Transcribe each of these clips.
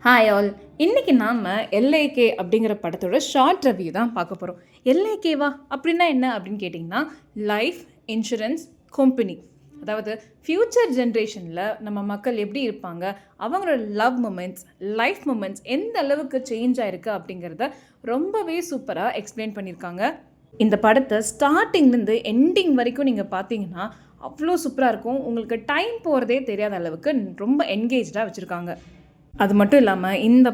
Hi all. இன்னைக்கு நாம எல்ஐகே அப்படிங்கிற படத்தோட ஷார்ட் ரிவ்யூ தான் பார்க்க போகிறோம். எல்ஐகேவா அப்படின்னா என்ன அப்படின்னு கேட்டிங்கன்னா, லைஃப் இன்சூரன்ஸ் கம்பெனி. அதாவது ஃப்யூச்சர் ஜென்ரேஷனில் நம்ம மக்கள் எப்படி இருப்பாங்க, அவங்களோட லவ் மூமெண்ட்ஸ், லைஃப் மூமெண்ட்ஸ் எந்த அளவுக்கு சேஞ்ச் ஆயிருக்கு அப்படிங்கிறத ரொம்பவே சூப்பராக எக்ஸ்பிளைன் பண்ணியிருக்காங்க. இந்த படத்தை ஸ்டார்டிங்லேருந்து எண்டிங் வரைக்கும் நீங்கள் பார்த்தீங்கன்னா அவ்வளோ சூப்பராக இருக்கும். உங்களுக்கு டைம் போகிறதே தெரியாத அளவுக்கு ரொம்ப என்கேஜாக வச்சுருக்காங்க. அது மட்டும் இல்லாமல் இந்த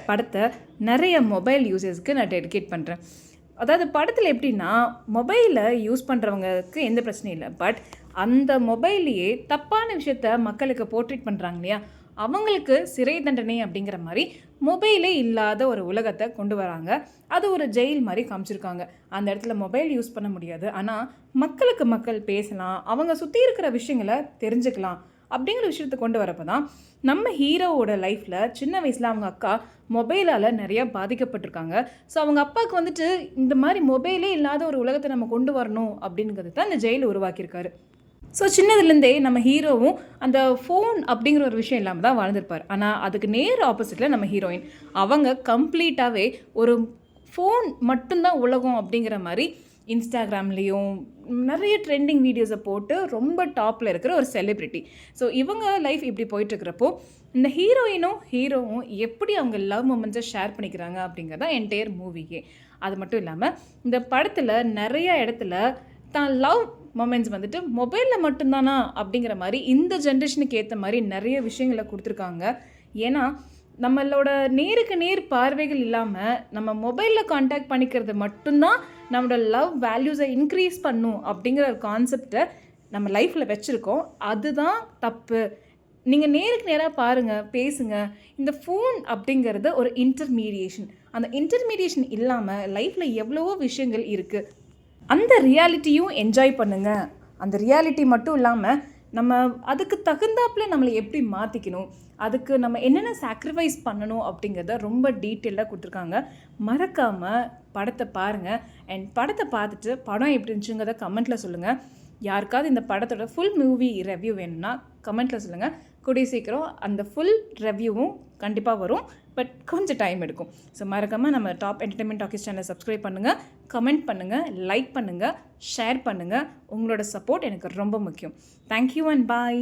படத்தை நிறைய மொபைல் யூசர்ஸ்க்கு நான் டெடிகேட் பண்ணுறேன். அதாவது படத்தில் எப்படின்னா, மொபைலை யூஸ் பண்ணுறவங்களுக்கு எந்த பிரச்சனையும் இல்லை. பட் அந்த மொபைல்லையே தப்பான விஷயத்த மக்களுக்கு போர்ட்ரேட் பண்ணுறாங்க இல்லையா, அவங்களுக்கு சிறை தண்டனை அப்படிங்கிற மாதிரி மொபைலே இல்லாத ஒரு உலகத்தை கொண்டு வராங்க. அது ஒரு ஜெயில் மாதிரி காமிச்சிருக்காங்க. அந்த இடத்துல மொபைல் யூஸ் பண்ண முடியாது, ஆனால் மக்களுக்கு மக்கள் பேசலாம், அவங்க சுற்றி இருக்கிற விஷயங்களை தெரிஞ்சுக்கலாம் அப்படிங்கிற விஷயத்தை கொண்டு வரப்போ தான் நம்ம ஹீரோவோட லைஃப்பில் சின்ன வயசில் அவங்க அக்கா மொபைலால் நிறையா பாதிக்கப்பட்டிருக்காங்க. ஸோ அவங்க அப்பாவுக்கு வந்துட்டு இந்த மாதிரி மொபைலே இல்லாத ஒரு உலகத்தை நம்ம கொண்டு வரணும் அப்படிங்கிறது தான் இந்த ஜெயில் உருவாக்கியிருக்காரு. ஸோ சின்னதுலேருந்தே நம்ம ஹீரோவும் அந்த ஃபோன் அப்படிங்கிற ஒரு விஷயம் இல்லாமல் தான் வாழ்ந்திருப்பார். ஆனால் அதுக்கு நேர் ஆப்போசிட்டில் நம்ம ஹீரோயின் அவங்க கம்ப்ளீட்டாகவே ஒரு ஃபோன் மட்டும்தான் உலகம் அப்படிங்கிற மாதிரி இன்ஸ்டாகிராம்லேயும் நிறைய ட்ரெண்டிங் வீடியோஸை போட்டு ரொம்ப டாப்பில் இருக்கிற ஒரு செலிப்ரிட்டி. ஸோ இவங்க லைஃப் இப்படி போயிட்டுருக்கிறப்போ இந்த ஹீரோவும் எப்படி அவங்க லவ் மூமெண்ட்ஸை ஷேர் பண்ணிக்கிறாங்க அப்படிங்கிறது தான் என்டையர் மூவியே. அது மட்டும் இல்லாமல் இந்த படத்தில் நிறைய இடத்துல தான் லவ் மொமெண்ட்ஸ் வந்துட்டு மொபைலில் மட்டும்தானா அப்படிங்கிற மாதிரி இந்த ஜென்ரேஷனுக்கு ஏற்ற மாதிரி நிறைய விஷயங்களை கொடுத்துருக்காங்க. ஏன்னா நம்மளோட நேருக்கு நேர் பார்வைகள் இல்லாமல் நம்ம மொபைலில் காண்டாக்ட் பண்ணிக்கிறது மட்டும்தான் நம்மளோட லவ் வேல்யூஸை இன்க்ரீஸ் பண்ணும் அப்படிங்கிற ஒரு கான்செப்டை நம்ம லைஃப்பில் வச்சுருக்கோம். அதுதான் தப்பு. நீங்கள் நேருக்கு நேராக பாருங்கள், பேசுங்க. இந்த ஃபோன் அப்படிங்கிறது ஒரு இன்டர்மீடியேஷன். அந்த இன்டர்மீடியேஷன் இல்லாமல் லைஃப்பில் எவ்வளவோ விஷயங்கள் இருக்குது. அந்த ரியாலிட்டியும் என்ஜாய் பண்ணுங்கள். அந்த ரியாலிட்டி மட்டும் இல்லாமல் நம்ம அதுக்கு தகுந்தாப்பில் நம்மளை எப்படி மாற்றிக்கணும், அதுக்கு நம்ம என்னென்ன சாக்ரிஃபைஸ் பண்ணணும் அப்படிங்கிறத ரொம்ப டீட்டெயிலாக கொடுத்துருக்காங்க. மறக்காமல் படத்தை பாருங்கள். அண்ட் படத்தை பார்த்துட்டு படம் எப்படி இருந்துச்சுங்கிறத கமெண்ட்டில் சொல்லுங்கள். யாருக்காவது இந்த படத்தோட ஃபுல் மூவி ரிவ்யூ வேணும்னா கமெண்ட்டில் சொல்லுங்கள். கூடிய சீக்கிரம் அந்த ஃபுல் ரிவ்யூவும் கண்டிப்பாக வரும். பட் கொஞ்சம் டைம் எடுக்கும். ஸோ மறக்காமல் நம்ம டாப் என்டர்டைன்மெண்ட் டாக்கீஸ் சேனலை சப்ஸ்கிரைப் பண்ணுங்கள், கமெண்ட் பண்ணுங்கள், லைக் பண்ணுங்கள், ஷேர் பண்ணுங்கள். உங்களோட சப்போர்ட் எனக்கு ரொம்ப முக்கியம். Thank you and bye.